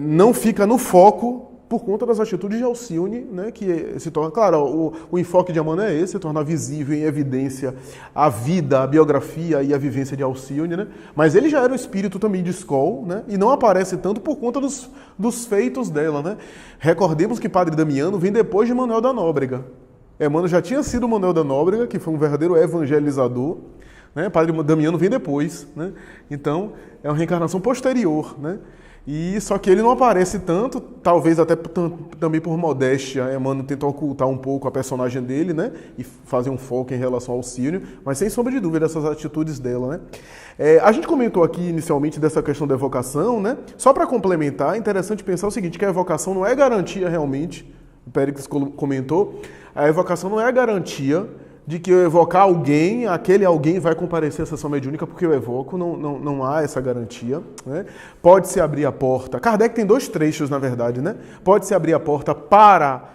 não fica no foco por conta das atitudes de Alcione, né, que se torna... Claro, o enfoque de Emmanuel é esse, tornar visível em evidência a vida, a biografia e a vivência de Alcione, né? Mas ele já era um espírito também de escola, né? E não aparece tanto por conta dos feitos dela, né? Recordemos que Padre Damiano vem depois de Manuel da Nóbrega. Emmanuel já tinha sido Manuel da Nóbrega, que foi um verdadeiro evangelizador, né? Padre Damiano vem depois, né? Então é uma reencarnação posterior, né? E só que ele não aparece tanto, talvez até também por modéstia. Emmanuel tentou ocultar um pouco a personagem dele, né? E fazer um foco em relação ao Alcírio, mas sem sombra de dúvida essas atitudes dela, né? A gente comentou aqui inicialmente dessa questão da evocação, né? Só para complementar, é interessante pensar o seguinte, que a evocação não é garantia realmente, o Péricles comentou, a evocação não é a garantia de que eu evocar alguém, aquele alguém vai comparecer à sessão mediúnica porque eu evoco, não há essa garantia, né? Pode-se abrir a porta, Kardec tem 2 trechos na verdade, né? Pode-se abrir a porta para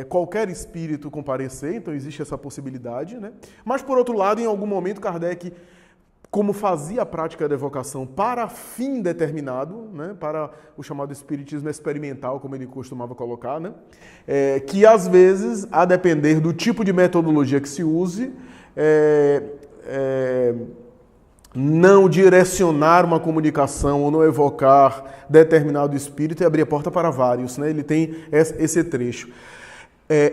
qualquer espírito comparecer, então existe essa possibilidade, né? Mas por outro lado, em algum momento Kardec, como fazia a prática da evocação para fim determinado, né, para o chamado espiritismo experimental, como ele costumava colocar, né, que às vezes, a depender do tipo de metodologia que se use, não direcionar uma comunicação ou não evocar determinado espírito e abrir a porta para vários, né, ele tem esse trecho.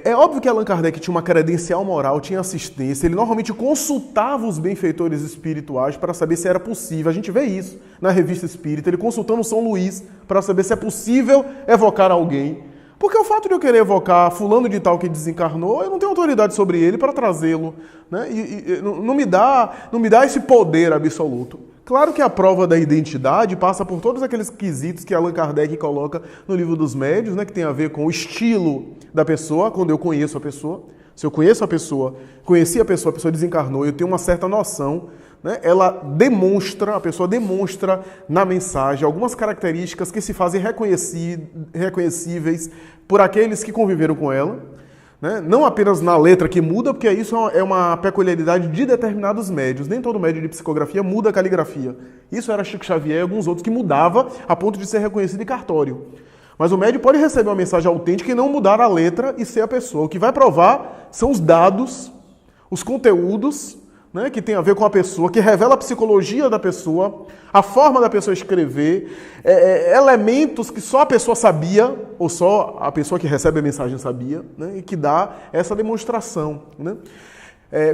É óbvio que Allan Kardec tinha uma credencial moral, tinha assistência, ele normalmente consultava os benfeitores espirituais para saber se era possível. A gente vê isso na Revista Espírita, ele consultando São Luís para saber se é possível evocar alguém. Porque o fato de eu querer evocar fulano de tal que desencarnou, eu não tenho autoridade sobre ele para trazê-lo, né? E não me dá esse poder absoluto. Claro que a prova da identidade passa por todos aqueles quesitos que Allan Kardec coloca no Livro dos Médiuns, né, que tem a ver com o estilo da pessoa, quando eu conheço a pessoa. Se eu conheço a pessoa, conheci a pessoa desencarnou, eu tenho uma certa noção, né, a pessoa demonstra na mensagem algumas características que se fazem reconhecíveis por aqueles que conviveram com ela. né? Não apenas na letra que muda, porque isso é uma peculiaridade de determinados médios. Nem todo médio de psicografia muda a caligrafia. Isso era Chico Xavier e alguns outros que mudava a ponto de ser reconhecido em cartório. Mas o médio pode receber uma mensagem autêntica e não mudar a letra e ser a pessoa. O que vai provar são os dados, os conteúdos, né, que tem a ver com a pessoa, que revela a psicologia da pessoa, a forma da pessoa escrever, elementos que só a pessoa sabia, ou só a pessoa que recebe a mensagem sabia, né, e que dá essa demonstração. Né?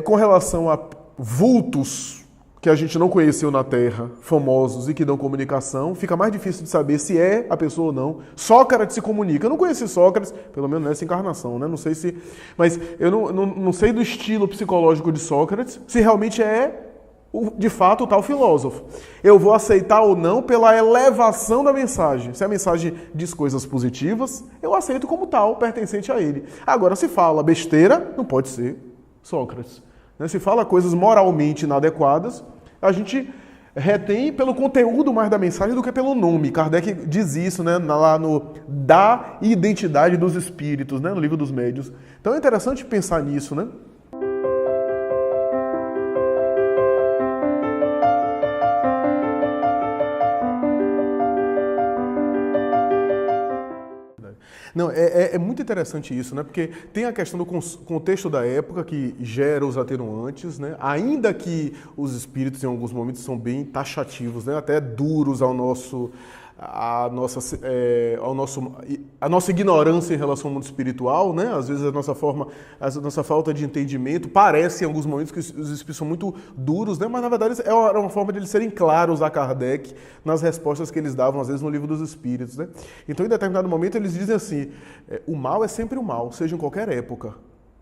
Com relação a vultos que a gente não conheceu na Terra, famosos e que dão comunicação, fica mais difícil de saber se é a pessoa ou não. Sócrates se comunica. Eu não conheci Sócrates, pelo menos nessa encarnação, né? Não sei se... Mas eu não sei do estilo psicológico de Sócrates, se realmente é, de fato, o tal filósofo. Eu vou aceitar ou não pela elevação da mensagem. Se a mensagem diz coisas positivas, eu aceito como tal, pertencente a ele. Agora, se fala besteira, não pode ser Sócrates. Se fala coisas moralmente inadequadas, a gente retém pelo conteúdo mais da mensagem do que pelo nome. Kardec diz isso, né, lá no Da Identidade dos Espíritos, né, no Livro dos Médiuns. Então é interessante pensar nisso, né? Não, é muito interessante isso, né? Porque tem a questão do contexto da época que gera os atenuantes, né? Ainda que os espíritos em alguns momentos são bem taxativos, né? Até duros a nossa ignorância em relação ao mundo espiritual, né? Às vezes a nossa falta de entendimento parece em alguns momentos que os espíritos são muito duros, né? Mas na verdade era uma forma de eles serem claros a Kardec nas respostas que eles davam às vezes no Livro dos Espíritos, né? Então em determinado momento eles dizem assim, o mal é sempre o mal, seja em qualquer época,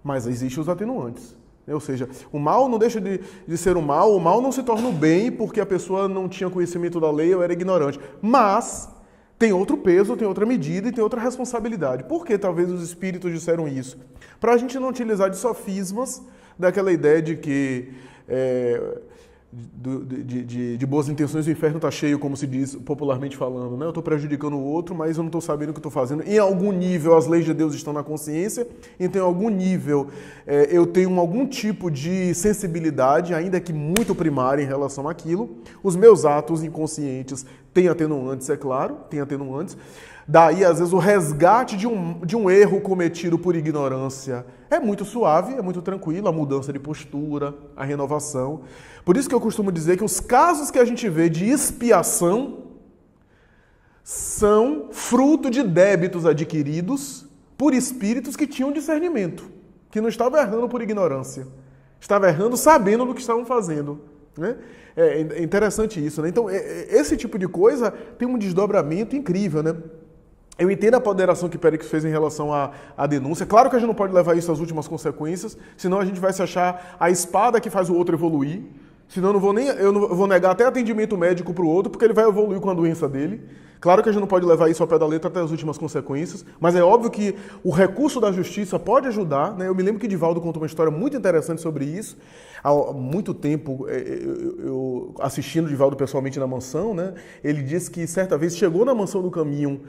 mas existem os atenuantes. Ou seja, o mal não deixa de ser o mal não se torna o bem porque a pessoa não tinha conhecimento da lei ou era ignorante. Mas tem outro peso, tem outra medida e tem outra responsabilidade. Por que talvez os espíritos disseram isso? Para a gente não utilizar de sofismas daquela ideia de que de boas intenções o inferno está cheio, como se diz popularmente falando, né? Eu estou prejudicando o outro, mas eu não estou sabendo o que estou fazendo. Em algum nível as leis de Deus estão na consciência, então em algum nível eu tenho algum tipo de sensibilidade, ainda que muito primária em relação àquilo. Os meus atos inconscientes têm atenuantes, é claro, têm atenuantes. Daí, às vezes, o resgate de um erro cometido por ignorância é muito suave, é muito tranquilo, a mudança de postura, a renovação. Por isso que eu costumo dizer que os casos que a gente vê de expiação são fruto de débitos adquiridos por espíritos que tinham discernimento, que não estavam errando por ignorância, estavam errando sabendo do que estavam fazendo, né? É interessante isso, né? Então, esse tipo de coisa tem um desdobramento incrível, né? Eu entendo a ponderação que Péricles fez em relação à denúncia. Claro que a gente não pode levar isso às últimas consequências, senão a gente vai se achar a espada que faz o outro evoluir. Senão eu não vou negar até atendimento médico para o outro, porque ele vai evoluir com a doença dele. Claro que a gente não pode levar isso ao pé da letra até as últimas consequências, mas é óbvio que o recurso da justiça pode ajudar, né? Eu me lembro que Divaldo contou uma história muito interessante sobre isso. Há muito tempo, eu assistindo Divaldo pessoalmente na mansão, né? Ele disse que certa vez chegou na mansão do caminho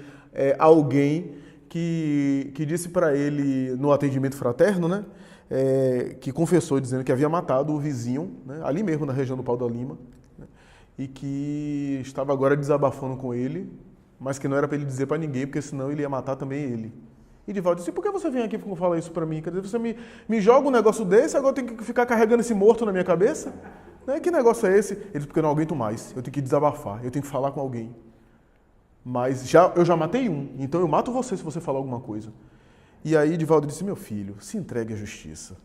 alguém que disse para ele, no atendimento fraterno, né? Que confessou dizendo que havia matado o vizinho, né? Ali mesmo na região do Pau da Lima, né? E que estava agora desabafando com ele, mas que não era para ele dizer para ninguém, porque senão ele ia matar também ele. E Divaldo disse, por que você vem aqui e fala isso para mim? Quer dizer, você me joga um negócio desse, agora eu tenho que ficar carregando esse morto na minha cabeça? Né? Que negócio é esse? Ele disse, porque eu não aguento mais, eu tenho que desabafar, eu tenho que falar com alguém. Mas eu já matei um, então eu mato você se você falar alguma coisa. E aí Divaldo disse, meu filho, se entregue à justiça.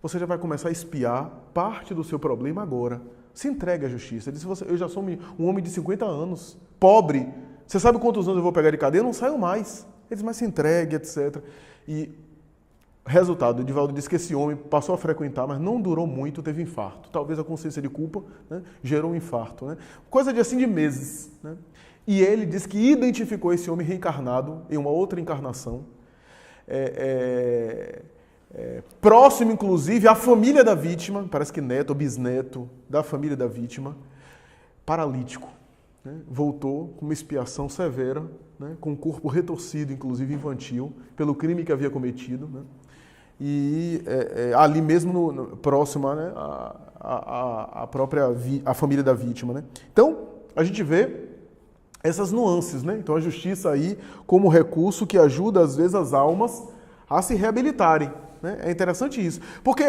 Você já vai começar a espiar parte do seu problema agora. Se entregue à justiça. Ele disse, eu já sou um homem de 50 anos, pobre. Você sabe quantos anos eu vou pegar de cadeia? Eu não saio mais. Ele disse, mas se entregue, etc. E resultado, Divaldo disse que esse homem passou a frequentar, mas não durou muito, teve infarto. Talvez a consciência de culpa, né, gerou um infarto. Né? Coisa de meses. Né? E ele disse que identificou esse homem reencarnado em uma outra encarnação, próximo, inclusive, à família da vítima, parece que neto ou bisneto da família da vítima, paralítico. Né? Voltou com uma expiação severa, né? Com o corpo retorcido, inclusive infantil, pelo crime que havia cometido. Né? e ali mesmo próxima, né, a própria a família da vítima, né? Então, a gente vê essas nuances, né? Então, a justiça aí como recurso que ajuda, às vezes, as almas a se reabilitarem, né? É interessante isso. Porque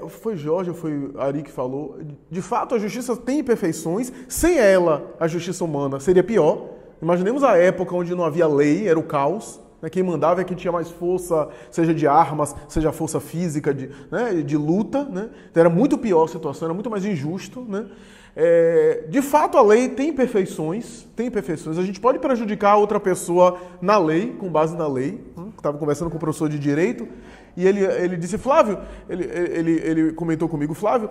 foi Jorge ou foi Ari que falou, de fato, a justiça tem imperfeições, sem ela, a justiça humana seria pior. Imaginemos a época onde não havia lei, era o caos. Quem mandava é quem tinha mais força, seja de armas, seja força física, de luta. Né? Então era muito pior a situação, era muito mais injusto. Né? De fato, a lei tem imperfeições. A gente pode prejudicar outra pessoa na lei, com base na lei. Estava conversando com o professor de Direito e ele disse, Flávio, ele comentou comigo, Flávio,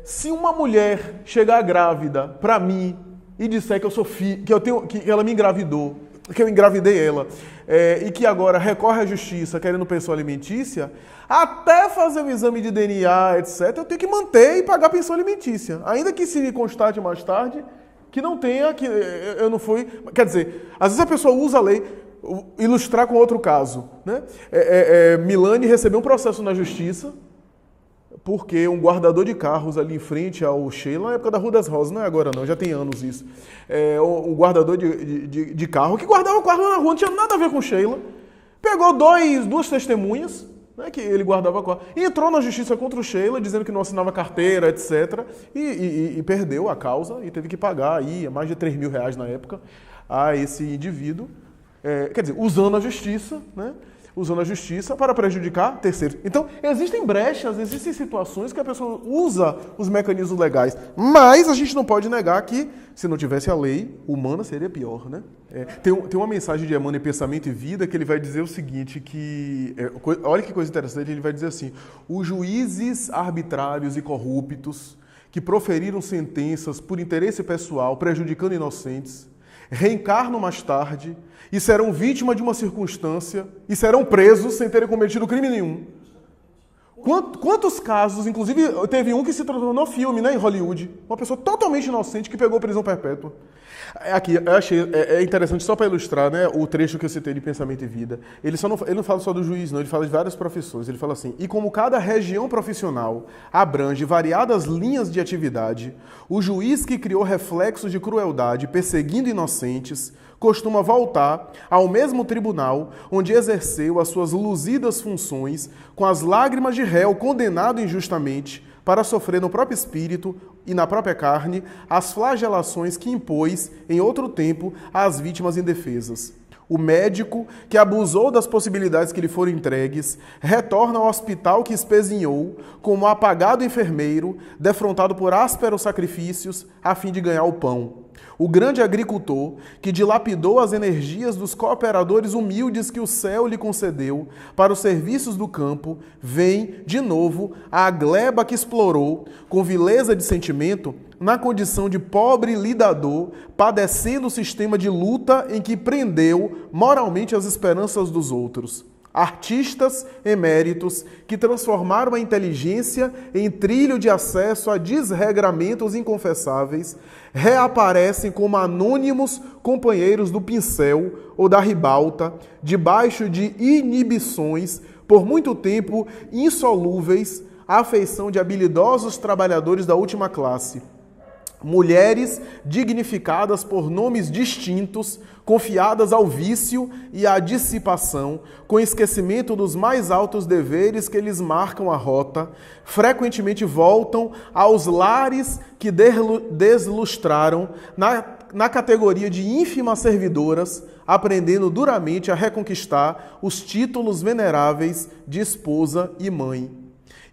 se uma mulher chegar grávida para mim e disser que eu sou filho, que ela me engravidou, que eu engravidei ela, e que agora recorre à justiça querendo pensão alimentícia, até fazer o exame de DNA, etc., eu tenho que manter e pagar pensão alimentícia. Ainda que se constate mais tarde que não tenha, que eu não fui... Quer dizer, às vezes a pessoa usa a lei, ilustrar com outro caso. Né? Milane recebeu um processo na justiça porque um guardador de carros ali em frente ao Sheila, na época da Rua das Rosas, não é agora não, já tem anos isso, um guardador de carro que guardava o carro na rua, não tinha nada a ver com Sheila, pegou duas testemunhas, né, que ele guardava o carro, e entrou na justiça contra o Sheila, dizendo que não assinava carteira, etc., e perdeu a causa e teve que pagar aí mais de R$3.000 na época a esse indivíduo, quer dizer, usando a justiça, né? Usando a justiça para prejudicar terceiros. Então, existem brechas, existem situações que a pessoa usa os mecanismos legais, mas a gente não pode negar que, se não tivesse a lei humana, seria pior, né? Tem uma mensagem de Emmanuel em Pensamento e Vida que ele vai dizer o seguinte, olha que coisa interessante, ele vai dizer assim, os juízes arbitrários e corruptos que proferiram sentenças por interesse pessoal, prejudicando inocentes, reencarnam mais tarde e serão vítimas de uma circunstância e serão presos sem terem cometido crime nenhum. Quantos casos, inclusive teve um que se tornou filme, né, em Hollywood, uma pessoa totalmente inocente que pegou prisão perpétua. Aqui, eu achei interessante só para ilustrar, né, o trecho que eu citei de Pensamento e Vida. Ele não fala só do juiz, não, ele fala de vários professores. Ele fala assim, e como cada região profissional abrange variadas linhas de atividade, o juiz que criou reflexos de crueldade perseguindo inocentes costuma voltar ao mesmo tribunal onde exerceu as suas luzidas funções com as lágrimas de réu condenado injustamente para sofrer no próprio espírito e na própria carne as flagelações que impôs em outro tempo às vítimas indefesas. O médico, que abusou das possibilidades que lhe foram entregues, retorna ao hospital que espezinhou como apagado enfermeiro, defrontado por ásperos sacrifícios a fim de ganhar o pão. O grande agricultor, que dilapidou as energias dos cooperadores humildes que o céu lhe concedeu para os serviços do campo, vem, de novo, à gleba que explorou, com vileza de sentimento, na condição de pobre lidador, padecendo o sistema de luta em que prendeu moralmente as esperanças dos outros. Artistas eméritos que transformaram a inteligência em trilho de acesso a desregramentos inconfessáveis, reaparecem como anônimos companheiros do pincel ou da ribalta, debaixo de inibições, por muito tempo insolúveis, à afeição de habilidosos trabalhadores da última classe. Mulheres dignificadas por nomes distintos, confiadas ao vício e à dissipação, com esquecimento dos mais altos deveres que lhes marcam a rota, frequentemente voltam aos lares que deslustraram na categoria de ínfimas servidoras, aprendendo duramente a reconquistar os títulos veneráveis de esposa e mãe.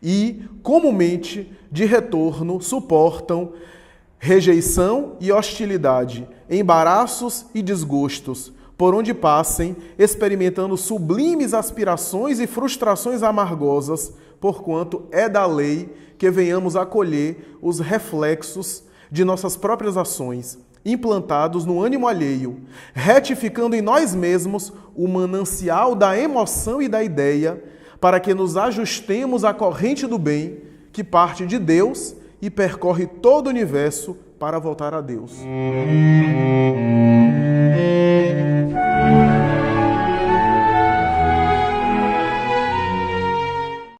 E, comumente, de retorno, suportam rejeição e hostilidade, embaraços e desgostos, por onde passem, experimentando sublimes aspirações e frustrações amargosas, porquanto é da lei que venhamos a colher os reflexos de nossas próprias ações, implantados no ânimo alheio, retificando em nós mesmos o manancial da emoção e da ideia, para que nos ajustemos à corrente do bem, que parte de Deus e percorre todo o universo para voltar a Deus.